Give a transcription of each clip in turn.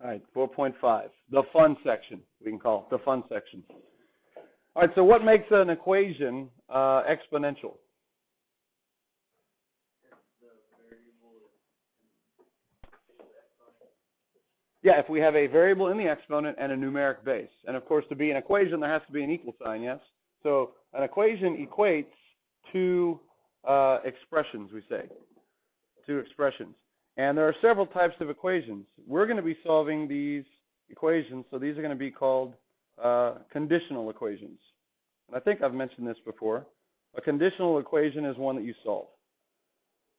All right, 4.5, the fun section, we can call it, the fun section. All right, so what makes an equation exponential? Yeah, if we have a variable in the exponent and a numeric base. And of course, to be an equation, there has to be an equal sign, yes? So an equation equates two expressions, we say. Two expressions. And there are several types of equations. We're going to be solving these equations, so these are going to be called conditional equations. And I think I've mentioned this before. A conditional equation is one that you solve,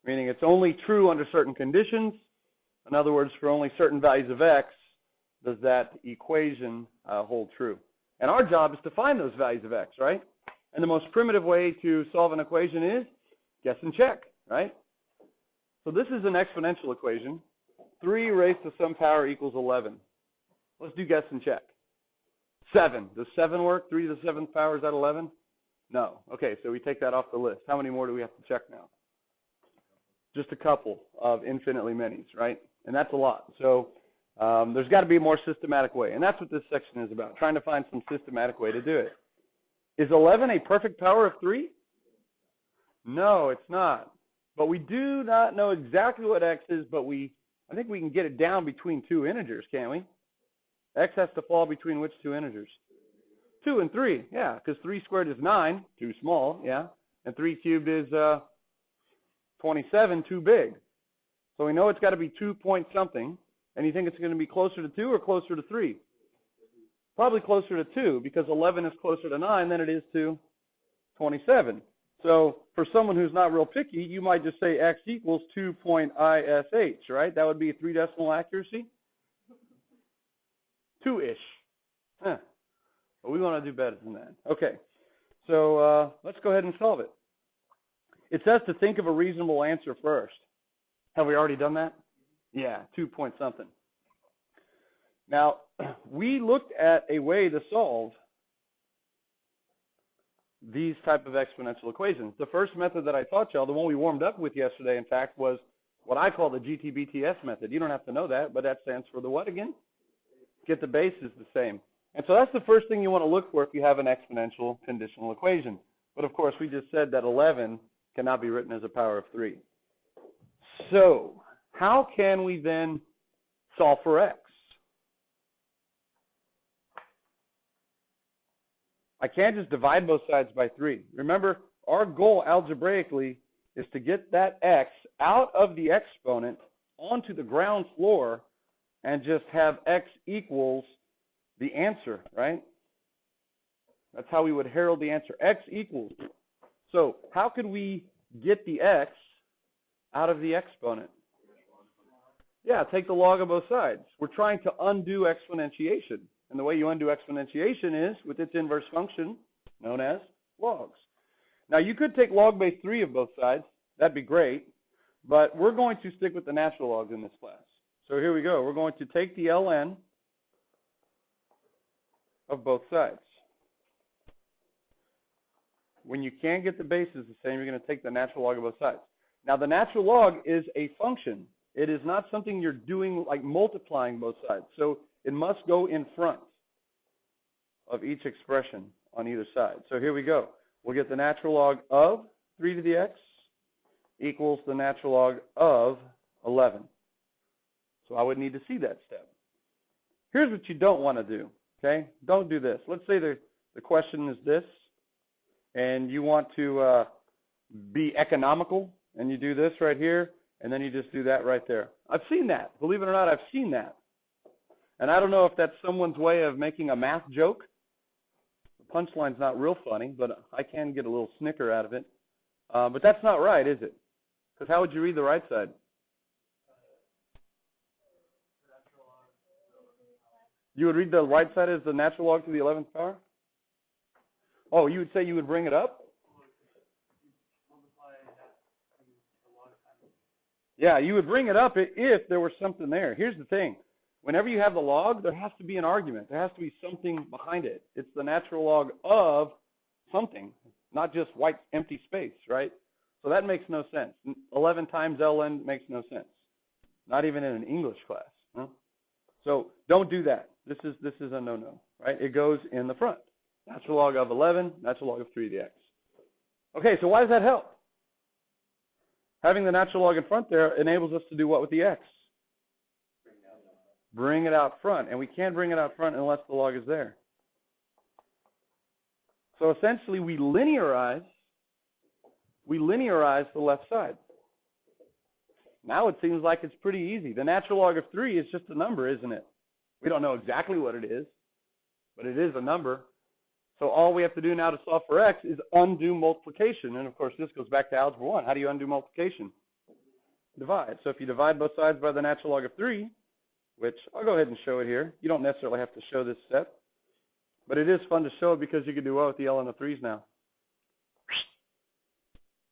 meaning it's only true under certain conditions. In other words, for only certain values of x does that equation hold true. And our job is to find those values of x, right? And the most primitive way to solve an equation is guess and check, right? So this is an exponential equation. 3 raised to some power equals 11. Let's do guess and check. 7. Does 7 work? 3 to the 7th power, is that 11? No. Okay, so we take that off the list. How many more do we have to check now? Just a couple of infinitely many's, right? And that's a lot. So there's got to be a more systematic way. And that's what this section is about, trying to find some systematic way to do it. Is 11 a perfect power of 3? No, it's not. But we do not know exactly what x is, but I think we can get it down between two integers, can't we? X has to fall between which two integers? 2 and 3, yeah, because 3 squared is 9, too small, yeah. And 3 cubed is 27, too big. So we know it's got to be 2 point something. And you think it's going to be closer to 2 or closer to 3? Probably closer to 2, because 11 is closer to 9 than it is to 27. So for someone who's not real picky, you might just say x equals 2.ish, right? That would be a 3 decimal accuracy. 2-ish. Huh. But we want to do better than that. Okay. So let's go ahead and solve it. It says to think of a reasonable answer first. Have we already done that? Yeah, 2 point something. Now, we looked at a way to solve these type of exponential equations. The first method that I taught y'all, the one we warmed up with yesterday, in fact, was what I call the GTBTS method. You don't have to know that, but that stands for the what again? Get the base is the same. And so that's the first thing you want to look for if you have an exponential conditional equation. But of course, we just said that 11 cannot be written as a power of 3. So how can we then solve for x? I can't just divide both sides by 3. Remember, our goal algebraically is to get that x out of the exponent onto the ground floor and just have x equals the answer, right? That's how we would herald the answer. X equals. So how could we get the x out of the exponent? Yeah, take the log of both sides. We're trying to undo exponentiation. And the way you undo exponentiation is with its inverse function, known as logs. Now, you could take log base 3 of both sides. That'd be great. But we're going to stick with the natural logs in this class. So here we go. We're going to take the ln of both sides. When you can't get the bases the same, you're going to take the natural log of both sides. Now, the natural log is a function. It is not something you're doing like multiplying both sides. So it must go in front of each expression on either side. So here we go. We'll get the natural log of 3 to the x equals the natural log of 11. So I would need to see that step. Here's what you don't want to do, okay? Don't do this. Let's say the question is this, and you want to be economical, and you do this right here, and then you just do that right there. I've seen that. Believe it or not, I've seen that. And I don't know if that's someone's way of making a math joke. The punchline's not real funny, but I can get a little snicker out of it. But that's not right, is it? Because how would you read the right side? You would read the right side as the natural log to the 11th power? Oh, you would say you would bring it up? Yeah, you would bring it up if there was something there. Here's the thing. Whenever you have the log, there has to be an argument. There has to be something behind it. It's the natural log of something, not just white empty space, right? So that makes no sense. 11 times ln makes no sense. Not even in an English class. Huh? So don't do that. This is a no-no, right? It goes in the front. Natural log of 11, natural log of 3 to the x. Okay, so why does that help? Having the natural log in front there enables us to do what with the x? Bring it out front. And we can't bring it out front unless the log is there. So essentially we linearize the left side. Now it seems like it's pretty easy. The natural log of 3 is just a number, isn't it? We don't know exactly what it is, but it is a number. So all we have to do now to solve for x is undo multiplication. And of course, this goes back to algebra 1. How do you undo multiplication? Divide. So if you divide both sides by the natural log of 3, which I'll go ahead and show it here. You don't necessarily have to show this step, but it is fun to show it because you can do what with the L and the 3's now?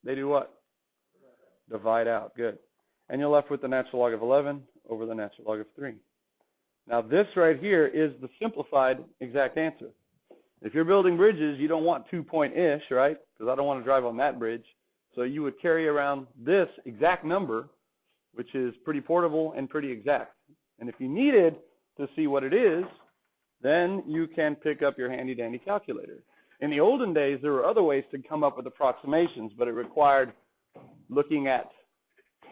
They do what? Divide out. Good. And you're left with the natural log of 11 over the natural log of 3. Now this right here is the simplified exact answer. If you're building bridges, you don't want 2-point-ish, right? Because I don't want to drive on that bridge. So you would carry around this exact number, which is pretty portable and pretty exact. And if you needed to see what it is, then you can pick up your handy-dandy calculator. In the olden days, there were other ways to come up with approximations, but it required looking at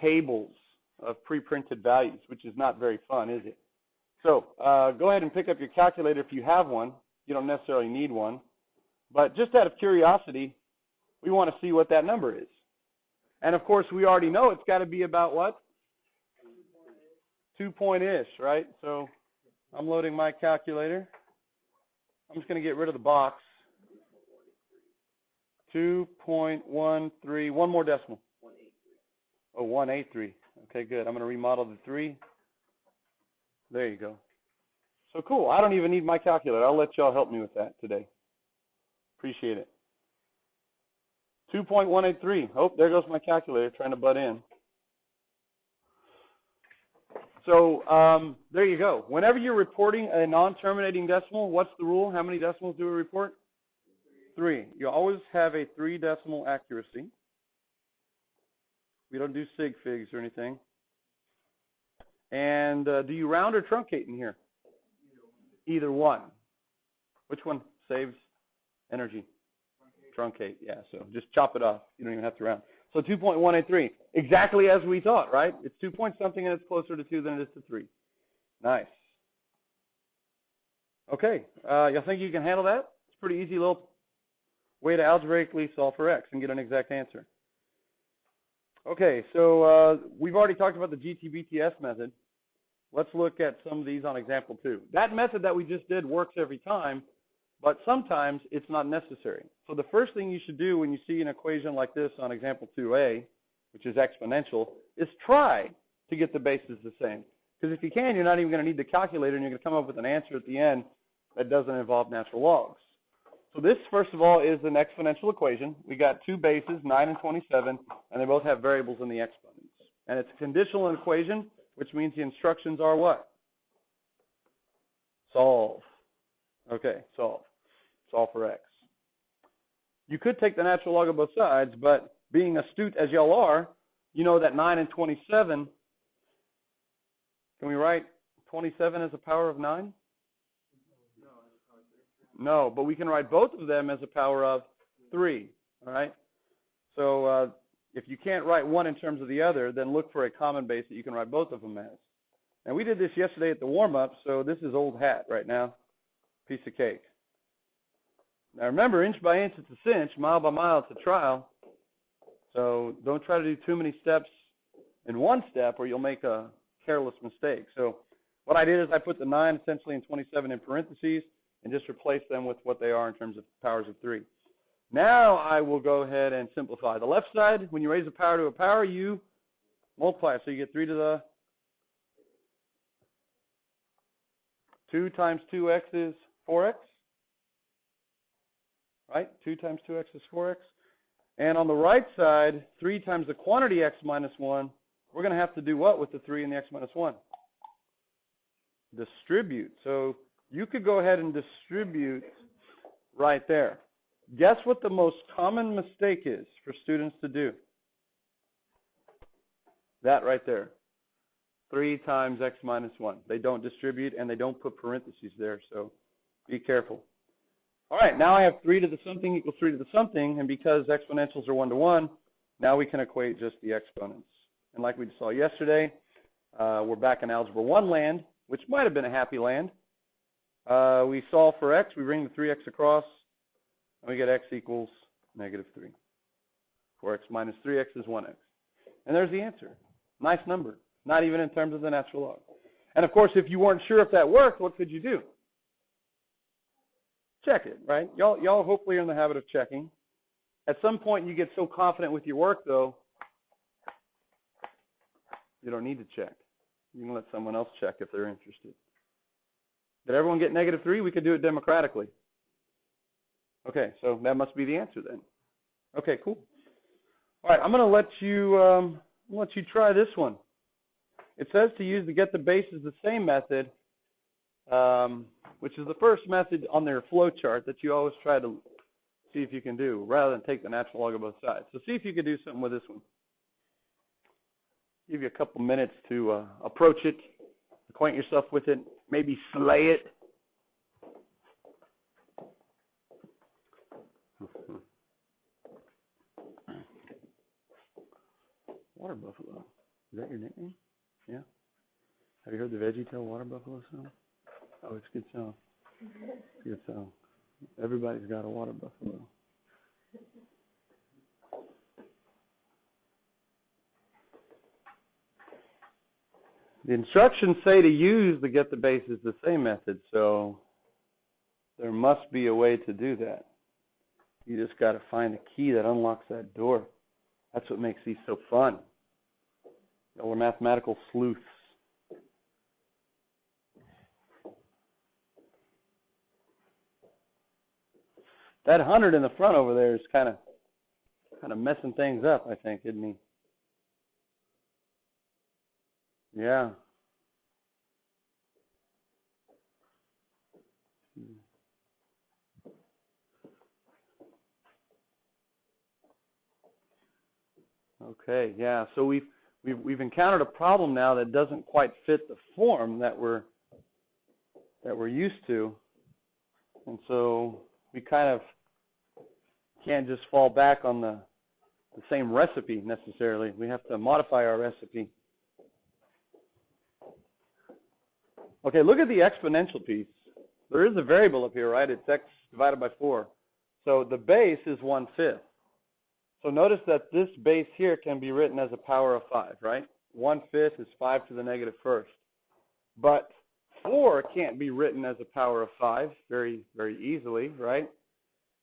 tables of pre-printed values, which is not very fun, is it? So go ahead and pick up your calculator if you have one. You don't necessarily need one. But just out of curiosity, we want to see what that number is. And of course, we already know it's got to be about what? 2-point-ish, right? So I'm loading my calculator. I'm just going to get rid of the box. 2.13, one more decimal. 183. Oh, 183. Okay, good. I'm going to remodel the 3. There you go. So cool. I don't even need my calculator. I'll let y'all help me with that today. Appreciate it. 2.183. Oh, there goes my calculator trying to butt in. So there you go. Whenever you're reporting a non-terminating decimal, what's the rule? How many decimals do we report? 3. You always have a 3-decimal accuracy. We don't do sig figs or anything. And do you round or truncate in here? Either one. Which one saves energy? Truncate, yeah. So just chop it off. You don't even have to round. So 2.183, exactly as we thought, right? It's 2 point something and it's closer to 2 than it is to 3. Nice. Okay, y'all think you can handle that? It's a pretty easy little way to algebraically solve for x and get an exact answer. Okay, so we've already talked about the GTBTS method. Let's look at some of these on example 2. That method that we just did works every time, but sometimes it's not necessary. So the first thing you should do when you see an equation like this on example 2a, which is exponential, is try to get the bases the same. Because if you can, you're not even going to need the calculator, and you're going to come up with an answer at the end that doesn't involve natural logs. So this, first of all, is an exponential equation. We got 2 bases, 9 and 27, and they both have variables in the exponents. And it's a conditional equation, which means the instructions are what? Solve. Okay, solve. Solve for x. You could take the natural log of both sides, but being astute as y'all are, you know that 9 and 27, can we write 27 as a power of 9? No, but we can write both of them as a power of 3, all right? So if you can't write one in terms of the other, then look for a common base that you can write both of them as. And we did this yesterday at the warm-up, so this is old hat right now. Piece of cake. Now remember, inch by inch it's a cinch, mile by mile it's a trial. So don't try to do too many steps in one step or you'll make a careless mistake. So what I did is I put the 9 essentially and 27 in parentheses and just replace them with what they are in terms of powers of 3. Now I will go ahead and simplify. The left side, when you raise a power to a power, you multiply. So you get 3 to the 2 times 2x is 4x. Right? 2 times 2x is 4x. And on the right side, 3 times the quantity x minus 1, we're going to have to do what with the 3 and the x minus 1? Distribute. So you could go ahead and distribute right there. Guess what the most common mistake is for students to do? That right there. 3 times x minus 1. They don't distribute, and they don't put parentheses there, so be careful. All right, now I have 3 to the something equals 3 to the something, and because exponentials are 1 to 1, now we can equate just the exponents. And like we saw yesterday, we're back in Algebra 1 land, which might have been a happy land. We solve for x, we bring the 3x across, and we get x equals negative 3. 4x minus 3x is 1x. And there's the answer. Nice number. Not even in terms of the natural log. And of course, if you weren't sure if that worked, what could you do? Check it, right? Y'all hopefully are in the habit of checking. At some point, you get so confident with your work, though, you don't need to check. You can let someone else check if they're interested. Did everyone get negative 3? We could do it democratically. Okay, so that must be the answer then. Okay, cool. All right, I'm going to let you try this one. It says to use the get the bases the same method, which is the first method on their flow chart that you always try to see if you can do, rather than take the natural log of both sides. So see if you can do something with this one. Give you a couple minutes to approach it, acquaint yourself with it, maybe slay it. Water buffalo. Is that your nickname? Yeah? Have you heard the VeggieTale water buffalo song? Oh, it's a good song. It's a good song. Everybody's got a water buffalo. The instructions say to use the get the bases the same method, so there must be a way to do that. You just got to find the key that unlocks that door. That's what makes these so fun. Y'all are mathematical sleuths. That 100 in the front over there is kind of messing things up, I think, isn't he? Yeah. Okay, yeah. So we've encountered a problem now that doesn't quite fit the form that we're used to, and so we kind of can't just fall back on the same recipe necessarily. We have to modify our recipe. Okay, look at the exponential piece. There is a variable up here, right? It's x divided by 4. So the base is 1/5. So notice that this base here can be written as a power of 5, right? 1/5 is 5 to the negative first. But 4 can't be written as a power of 5 very, very easily, right?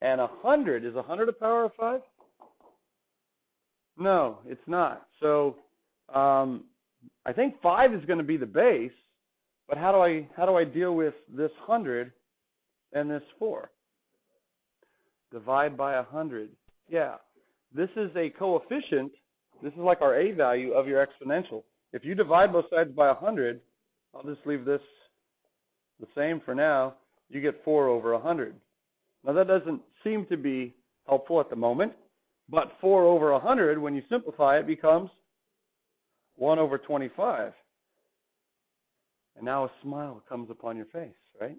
And 100, is 100 a power of 5? No, it's not. So I think 5 is going to be the base, but how do I deal with this 100 and this 4? Divide by 100. Yeah. This is a coefficient. This is like our a value of your exponential. If you divide both sides by 100, I'll just leave this the same for now. You get 4 over 100. Now that doesn't seem to be helpful at the moment, but 4 over 100, when you simplify it, becomes 1 over 25. And now a smile comes upon your face, right?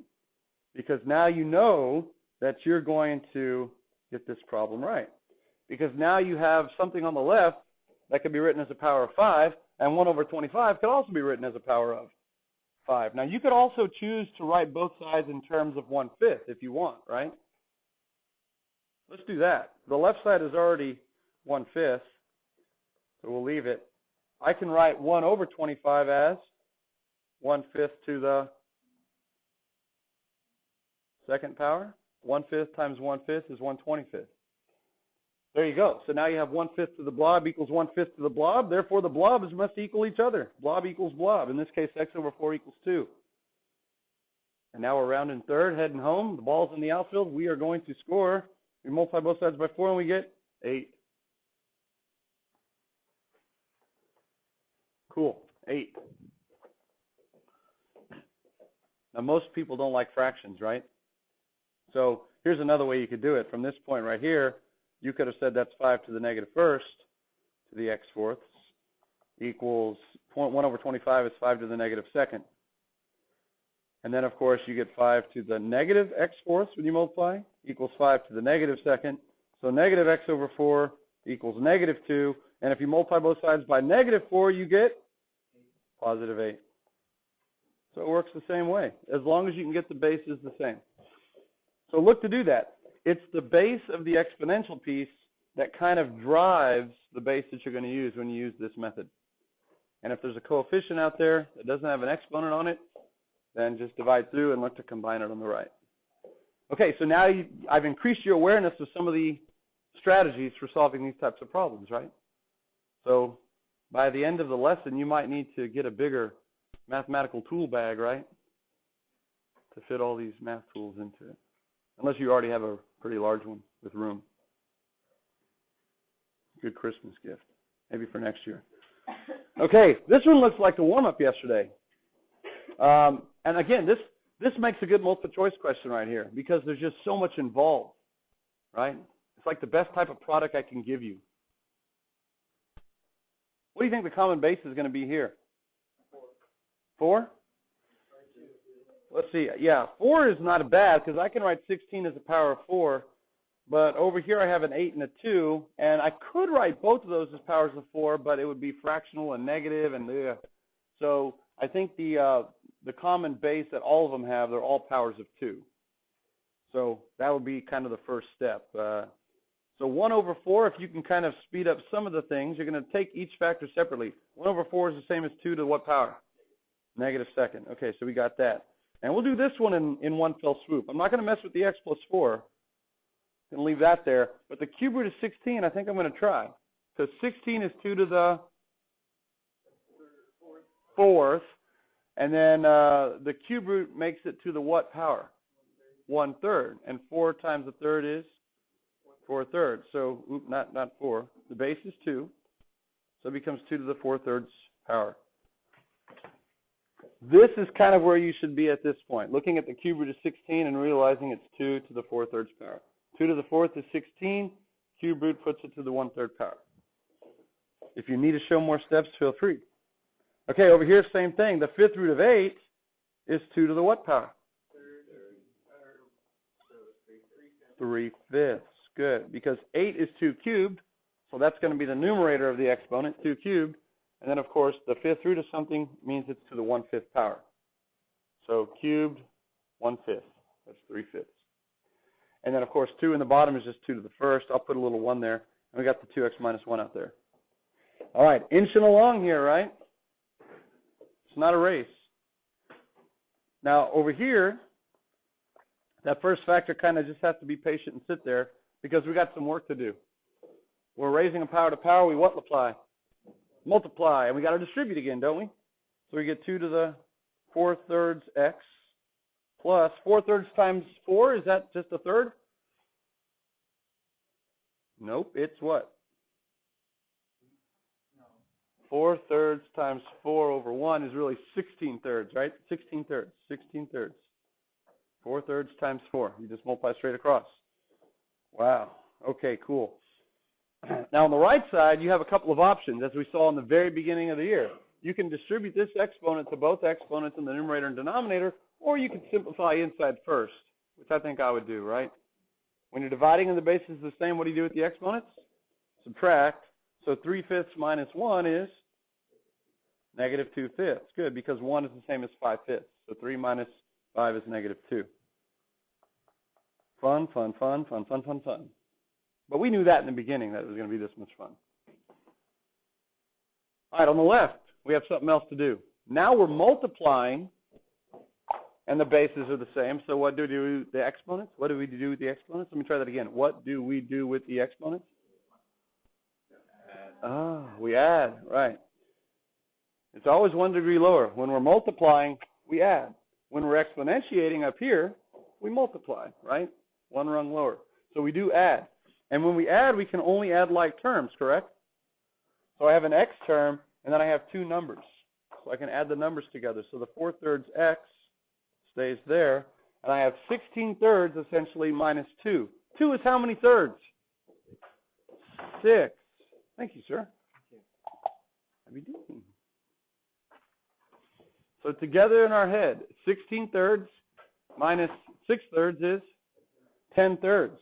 Because now you know that you're going to get this problem right. Because now you have something on the left that can be written as a power of 5, and 1 over 25 could also be written as a power of 5. Now, you could also choose to write both sides in terms of 1/5 if you want, right? Let's do that. The left side is already 1/5, so we'll leave it. I can write 1 over 25 as 1/5 to the second power. 1/5 times 1/5 is 1/25. There you go. So now you have 1/5 to the blob equals 1/5 to the blob. Therefore, the blobs must equal each other. Blob equals blob. In this case, x over 4 equals 2. And now we're rounding third, heading home. The ball's in the outfield. We are going to score. We multiply both sides by 4, and we get 8. Cool. 8. Now, most people don't like fractions, right? So here's another way you could do it. From this point right here, you could have said that's 5 to the negative first to the x fourths equals 1 over 25 is 5 to the negative second. And then, of course, you get 5 to the negative x fourths when you multiply, equals 5 to the negative second. So negative x over 4 equals negative 2. And if you multiply both sides by negative 4, you get positive 8. So it works the same way, as long as you can get the bases the same. So look to do that. It's the base of the exponential piece that kind of drives the base that you're going to use when you use this method. And if there's a coefficient out there that doesn't have an exponent on it, then just divide through and look to combine it on the right. Okay, so now I've increased your awareness of some of the strategies for solving these types of problems, right? So by the end of the lesson, you might need to get a bigger mathematical tool bag, right, to fit all these math tools into it, unless you already have a pretty large one with room. Good Christmas gift, maybe for next year. Okay, this one looks like the warm-up yesterday. And again, this makes a good multiple choice question right here because there's just so much involved, right? It's like the best type of product I can give you. What do you think the common base is going to be here? 4? Let's see. Yeah, 4 is not bad because I can write 16 as a power of 4. But over here I have an 8 and a 2. And I could write both of those as powers of 4, but it would be fractional and negative. And so I think the common base that all of them have, they're all powers of 2. So that would be kind of the first step. So 1 over 4, if you can kind of speed up some of the things, you're going to take each factor separately. 1 over 4 is the same as 2 to what power? Negative second. Okay, so we got that. And we'll do this one in one fell swoop. I'm not going to mess with the x plus 4. I'm going to leave that there. But the cube root of 16, I think I'm going to try. So 16 is 2 to the fourth. And then the cube root makes it to the what power? 1/3. And 4 times the third is 4/3. So, not 4. The base is 2. So it becomes 2 to the 4/3 power. This is kind of where you should be at this point, looking at the cube root of 16 and realizing it's 2 to the 4/3 power. 2 to the 4th is 16. Cube root puts it to the 1/3 power. If you need to show more steps, feel free. Okay, over here, same thing. The 5th root of 8 is 2 to the what power? 3/5. Good, because 8 is 2 cubed, so that's going to be the numerator of the exponent, 2 cubed. And then, of course, the 5th root of something means it's to the 1/5 power. So cubed, 1/5. That's 3/5. And then, of course, 2 in the bottom is just 2 to the 1st. I'll put a little 1 there. And we got the 2x minus 1 out there. All right, inching along here, right? It's not a race. Now, over here, that first factor kind of just has to be patient and sit there because we got some work to do. We're raising a power to power. We multiply. Multiply, and we got to distribute again, don't we? So we get 2 to the 4/3 x plus 4/3 times 4. Is that just a third? Nope. It's what? 4/3 times 4 over 1 is really 16/3, right? 16/3. 16/3. 4/3 times 4. You just multiply straight across. Wow. Okay, cool. Now, on the right side, you have a couple of options, as we saw in the very beginning of the year. You can distribute this exponent to both exponents in the numerator and denominator, or you can simplify inside first, which I think I would do, right? When you're dividing and the base is the same, what do you do with the exponents? Subtract. So 3/5 minus 1 is negative 2/5. Good, because 1 is the same as 5/5. So 3 minus 5 is negative 2. Fun, fun, fun, fun, fun, fun, fun. But we knew that in the beginning, that it was going to be this much fun. All right, on the left, we have something else to do. Now we're multiplying, and the bases are the same. So what do we do with the exponents? What do we do with the exponents? Let me try that again. What do we do with the exponents? We add, right. It's always 1 degree lower. When we're multiplying, we add. When we're exponentiating up here, we multiply, right? 1 rung lower. So we do add. And when we add, we can only add like terms, correct? So I have an x term, and then I have 2 numbers. So I can add the numbers together. So the 4/3 x stays there, and I have 16/3 essentially minus 2. 2 is how many thirds? 6. Thank you, sir. I are we doing? So together in our head, 16 thirds minus 6 thirds is 10 thirds.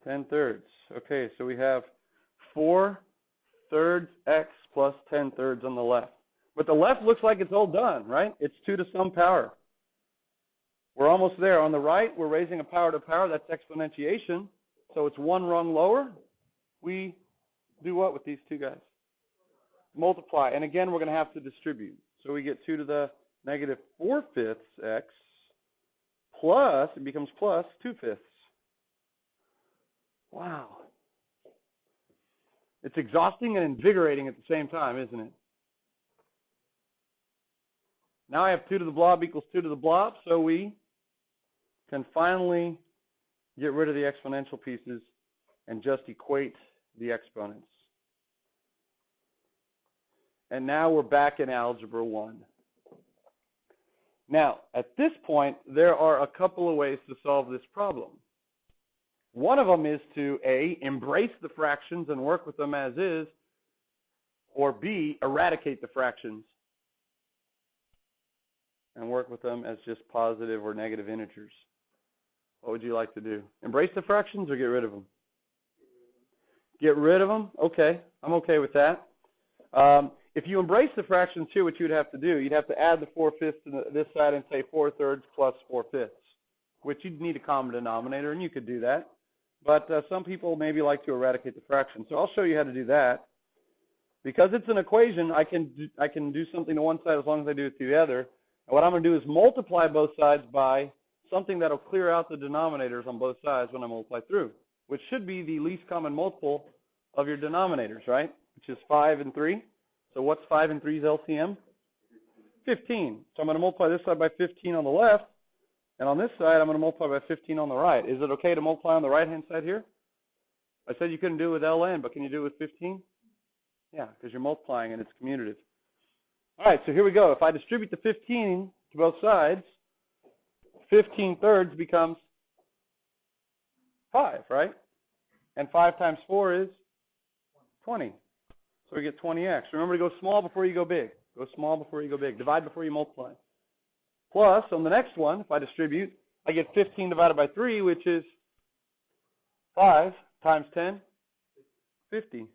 10 thirds. Okay, so we have 4 thirds x plus 10 thirds on the left. But the left looks like it's all done, right? It's 2 to some power. We're almost there. On the right, we're raising a power to power. That's exponentiation. So it's one rung lower. We do what with these two guys? Multiply. And again, we're going to have to distribute. So we get 2 to the negative 4/5 x plus, it becomes plus 2/5. Wow. It's exhausting and invigorating at the same time, isn't it? Now I have 2 to the blob equals 2 to the blob, so we can finally get rid of the exponential pieces and just equate the exponents. And now we're back in Algebra 1. Now, at this point, there are a couple of ways to solve this problem. One of them is to A, embrace the fractions and work with them as is, or B, eradicate the fractions and work with them as just positive or negative integers. What would you like to do? Embrace the fractions or get rid of them? Get rid of them? Okay, I'm okay with that. If you embrace the fractions here, what you'd have to do, you'd have to add the 4/5 to this side and say 4 thirds plus 4/5, which you'd need a common denominator, and you could do that. But some people maybe like to eradicate the fraction. So I'll show you how to do that. Because it's an equation, I can do something to one side as long as I do it to the other. And what I'm going to do is multiply both sides by something that will clear out the denominators on both sides when I multiply through, which should be the least common multiple of your denominators, right? Which is 5 and 3. So what's 5 and 3's LCM? 15. So I'm going to multiply this side by 15 on the left, and on this side, I'm going to multiply by 15 on the right. Is it okay to multiply on the right-hand side here? I said you couldn't do it with ln, but can you do it with 15? Yeah, because you're multiplying and it's commutative. All right, so here we go. If I distribute the 15 to both sides, 15 thirds becomes 5, right? And 5 times 4 is 20. So we get 20x. Remember to go small before you go big. Go small before you go big. Divide before you multiply. Plus, on the next one, if I distribute, I get 15 divided by 3, which is 5 times 10, 50.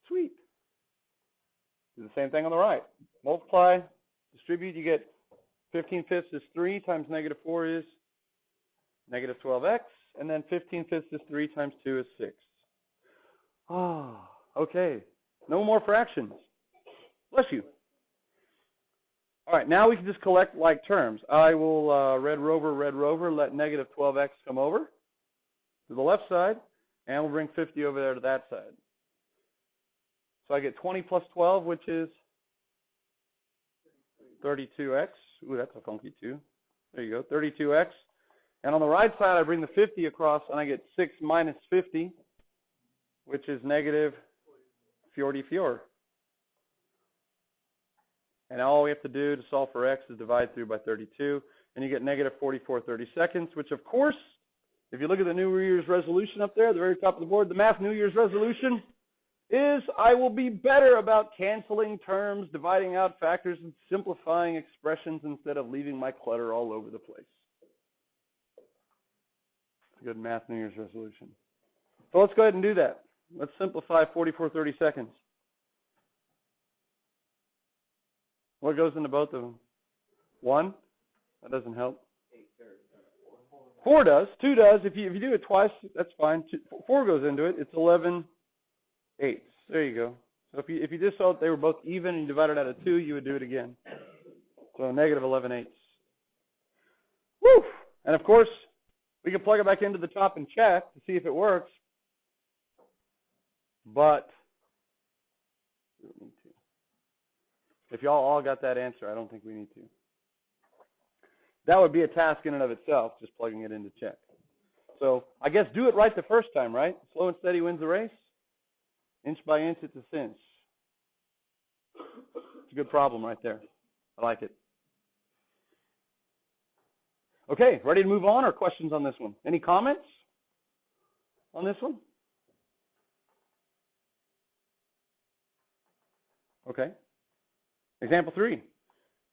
Sweet. Do the same thing on the right. Multiply, distribute, you get 15/5 is 3 times negative 4 is negative 12x, and then 15/5 is 3 times 2 is 6. Oh, okay. No more fractions. Bless you. All right, now we can just collect like terms. I will red rover, let negative 12x come over to the left side, and we'll bring 50 over there to that side. So I get 20 plus 12, which is 32x. Ooh, that's a funky 2. There you go, 32x. And on the right side, I bring the 50 across, and I get 6 minus 50, which is negative 44. And all we have to do to solve for x is divide through by 32, and you get negative 44/32, which, of course, if you look at the New Year's resolution up there, at the very top of the board, the math New Year's resolution is I will be better about canceling terms, dividing out factors, and simplifying expressions instead of leaving my clutter all over the place. Good math New Year's resolution. So let's go ahead and do that. Let's simplify 44/32. What goes into both of them? 1? That doesn't help. 4 does. 2 does. If you do it twice, that's fine. 4 goes into it. It's 11/8. There you go. So if you just saw that they were both even and you divided out of 2, you would do it again. So negative 11/8. Woo! And of course, we can plug it back into the top and check to see if it works. But we don't need to. If y'all all got that answer, I don't think we need to. That would be a task in and of itself, just plugging it in to check. So I guess do it right the first time, right? Slow and steady wins the race. Inch by inch, it's a cinch. It's a good problem right there. I like it. Okay, ready to move on, or questions on this one? Any comments on this one? Okay. Example 3.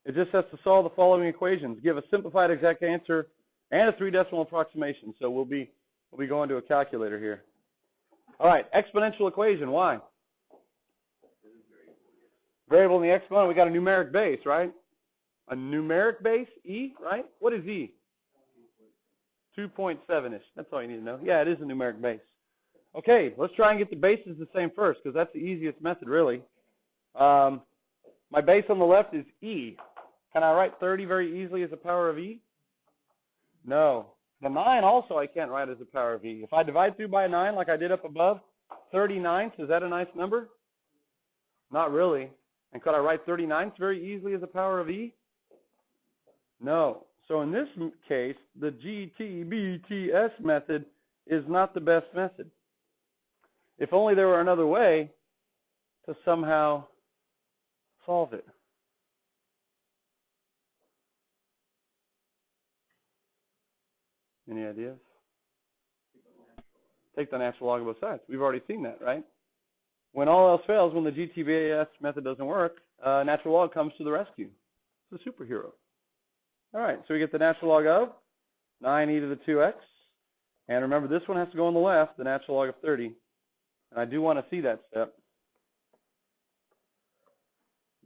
It just has to solve the following equations. Give a simplified exact answer and a 3-decimal approximation. So we'll be going to a calculator here. All right, exponential equation. Why? Variable in the exponent. We got a numeric base, right? A numeric base, e, right? What is e? 2.7-ish. That's all you need to know. Yeah, it is a numeric base. Okay, let's try and get the bases the same first, because that's the easiest method, really. My base on the left is e. Can I write 30 very easily as a power of e? No. The 9 also I can't write as a power of e. If I divide through by 9 like I did up above, 39ths, is that a nice number? Not really. And could I write 39ths very easily as a power of e? No. So in this case, the GTBTS method is not the best method. If only there were another way to somehow solve it. Any ideas? Take the natural log of both sides. We've already seen that, right? When all else fails, when the GTBTS method doesn't work, natural log comes to the rescue. It's a superhero. All right, so we get the natural log of 9e to the 2x. And remember, this one has to go on the left, the natural log of 30. And I do want to see that step.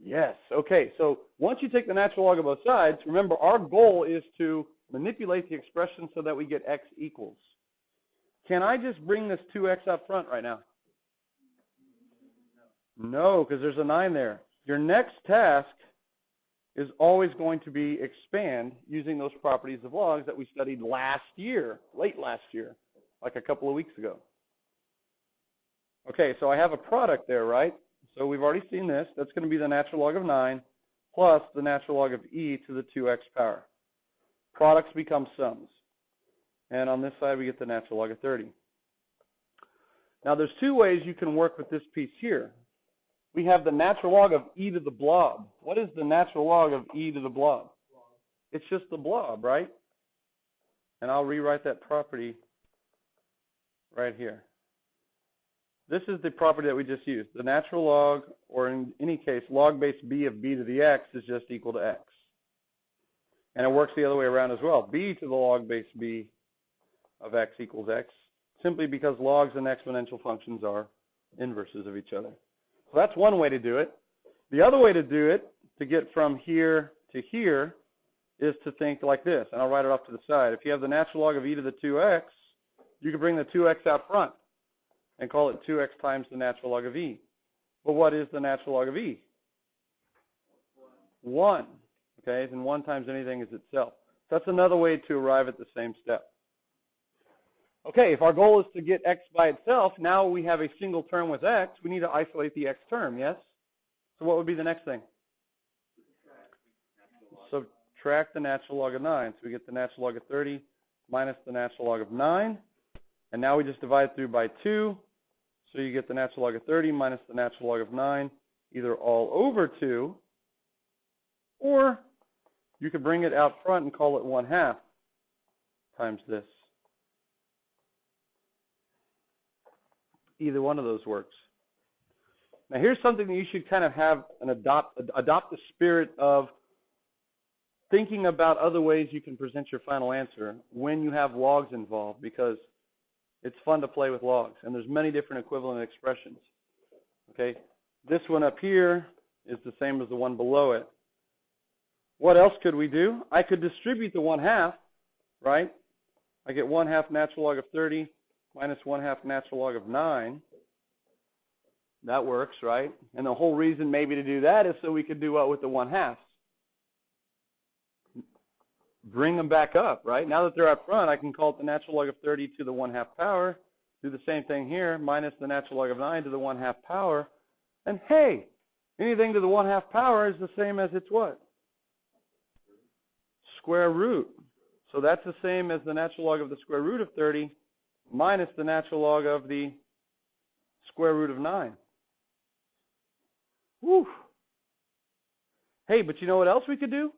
Yes. Okay, so once you take the natural log of both sides, remember, our goal is to manipulate the expression so that we get x equals. Can I just bring this 2x up front right now? No, because there's a 9 there. Your next task is always going to be expand using those properties of logs that we studied last year, late last year, like a couple of weeks ago. Okay, so I have a product there, right? So we've already seen this. That's going to be the natural log of 9 plus the natural log of e to the 2x power. Products become sums. And on this side, we get the natural log of 30. Now, there's two ways you can work with this piece here. We have the natural log of e to the blob. What is the natural log of e to the blob? It's just the blob, right? And I'll rewrite that property right here. This is the property that we just used. The natural log, or in any case, log base b of b to the x is just equal to x. And it works the other way around as well. B to the log base b of x equals x, simply because logs and exponential functions are inverses of each other. So that's one way to do it. The other way to do it, to get from here to here, is to think like this. And I'll write it off to the side. If you have the natural log of e to the 2x, you can bring the 2x out front and call it 2x times the natural log of e. But what is the natural log of e? 1. Okay, and 1 times anything is itself. So that's another way to arrive at the same step. Okay, if our goal is to get x by itself, now we have a single term with x, we need to isolate the x term, yes? So what would be the next thing? Subtract the natural log of 9. So we get the natural log of 30 minus the natural log of 9. And now we just divide through by 2. So you get the natural log of 30 minus the natural log of 9, either all over 2, or you could bring it out front and call it 1/2 times this. Either one of those works. Now here's something that you should kind of have and adopt the spirit of thinking about other ways you can present your final answer when you have logs involved, because it's fun to play with logs, and there's many different equivalent expressions. Okay, this one up here is the same as the one below it. What else could we do? I could distribute the 1/2, right? I get 1/2 natural log of 30 minus 1/2 natural log of 9. That works, right? And the whole reason maybe to do that is so we could do what with the 1/2? Bring them back up, right? Now that they're up front, I can call it the natural log of 30 to the 1/2 power. Do the same thing here, minus the natural log of 9 to the 1/2 power. And hey, anything to the 1/2 power is the same as its what? Square root. So that's the same as the natural log of the square root of 30 minus the natural log of the square root of 9. Whew. Hey, but you know what else we could do?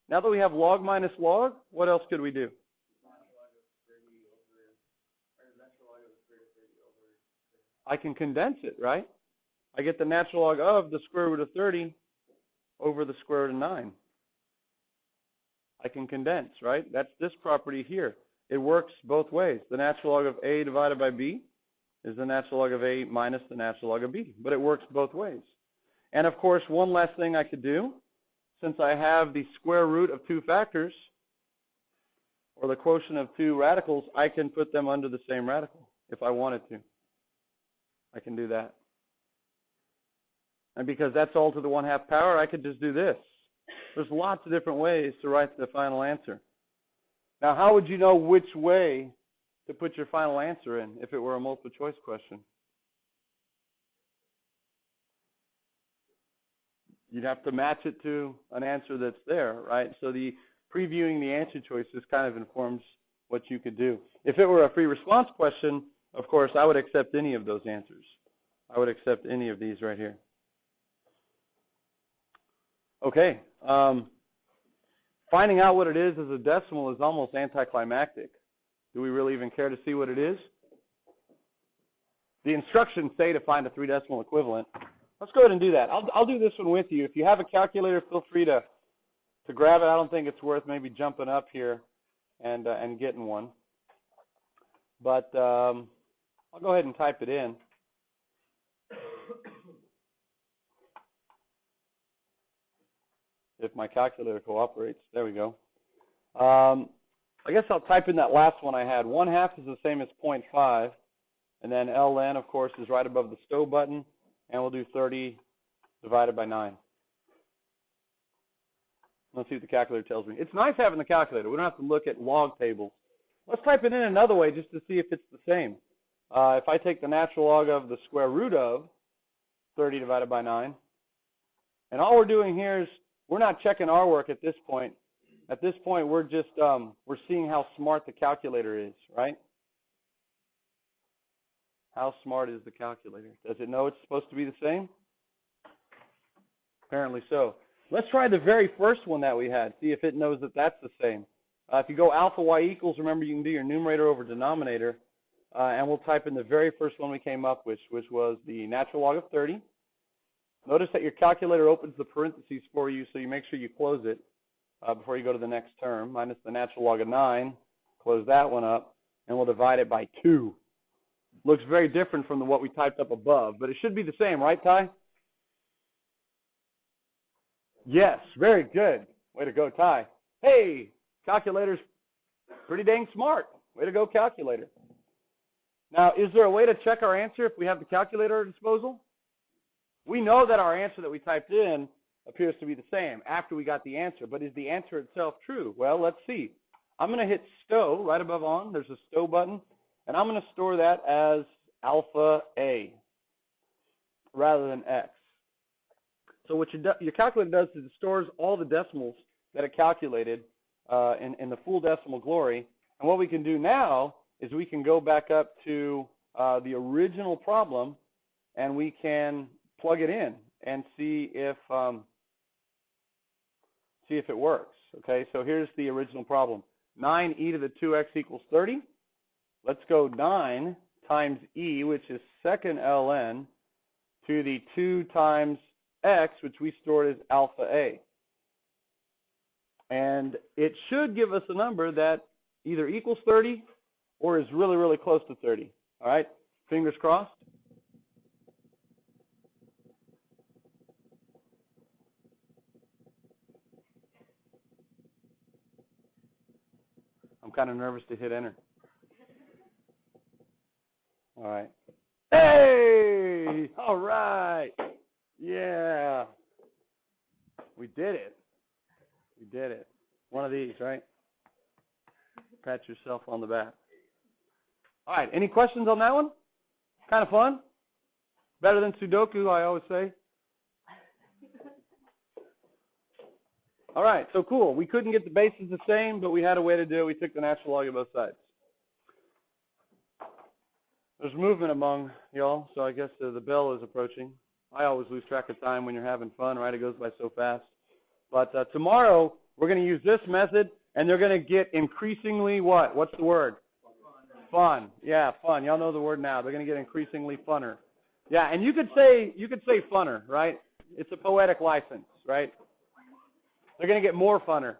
Now that we have log minus log, what else could we do? I can condense it, right? I get the natural log of the square root of 30 over the square root of 9. I can condense, right? That's this property here. It works both ways. The natural log of A divided by B is the natural log of A minus the natural log of B. But it works both ways. And of course, one last thing I could do, since I have the square root of two factors, or the quotient of two radicals, I can put them under the same radical if I wanted to. I can do that. And because that's all to the 1/2 power, I could just do this. There's lots of different ways to write the final answer. Now, how would you know which way to put your final answer in if it were a multiple choice question? You'd have to match it to an answer that's there, right? So the previewing the answer choices kind of informs what you could do. If it were a free response question, of course, I would accept any of those answers. I would accept any of these right here. Okay. Finding out what it is as a decimal is almost anticlimactic. Do we really even care to see what it is? The instructions say to find a 3 decimal equivalent. Let's go ahead and do that. I'll do this one with you. If you have a calculator, feel free to grab it. I don't think it's worth maybe jumping up here and getting one. But I'll go ahead and type it in. If my calculator cooperates. There we go. I guess I'll type in that last one I had. 1/2 is the same as 0.5. And then ln, of course, is right above the stow button. And we'll do 30 divided by 9. Let's see what the calculator tells me. It's nice having the calculator. We don't have to look at log tables. Let's type it in another way just to see if it's the same. If I take the natural log of the square root of 30 divided by 9, and all we're doing here is we're not checking our work at this point. At this point, we're just we're seeing how smart the calculator is, right? How smart is the calculator? Does it know it's supposed to be the same? Apparently so. Let's try the very first one that we had. See if it knows that that's the same. If you go alpha y equals, remember you can do your numerator over denominator. And we'll type in the very first one we came up with, which was the natural log of 30. Notice that your calculator opens the parentheses for you, so you make sure you close it before you go to the next term. Minus the natural log of 9. Close that one up, and we'll divide it by 2. Looks very different from what we typed up above, but it should be the same, right, Ty? Yes, very good. Way to go, Ty. Hey, calculator's pretty dang smart. Way to go, calculator. Now, is there a way to check our answer if we have the calculator at our disposal? We know that our answer that we typed in appears to be the same after we got the answer, but is the answer itself true? Well, let's see. I'm going to hit stow right above on. There's a stow button, and I'm going to store that as alpha A rather than X. So what your calculator does is it stores all the decimals that it calculated in the full decimal glory. And what we can do now is we can go back up to the original problem, and we can plug it in and see if it works. Okay, so here's the original problem. 9e to the 2x equals 30. Let's go 9 times e, which is second ln, to the 2 times x, which we stored as alpha a. And it should give us a number that either equals 30 or is really, really close to 30. All right? Fingers crossed. I'm kind of nervous to hit enter. All right. Hey! All right. Yeah. We did it. We did it. One of these, right? Pat yourself on the back. All right. Any questions on that one? Kind of fun? Better than Sudoku, I always say. All right. So cool. We couldn't get the bases the same, but we had a way to do it. We took the natural log of both sides. There's movement among y'all, so I guess the bell is approaching. I always lose track of time when you're having fun, right? It goes by so fast. But tomorrow, we're going to use this method, and they're going to get increasingly what? What's the word? Fun. Yeah, fun. Y'all know the word now. They're going to get increasingly funner. Yeah, and you could say funner, right? It's a poetic license, right? They're going to get more funner.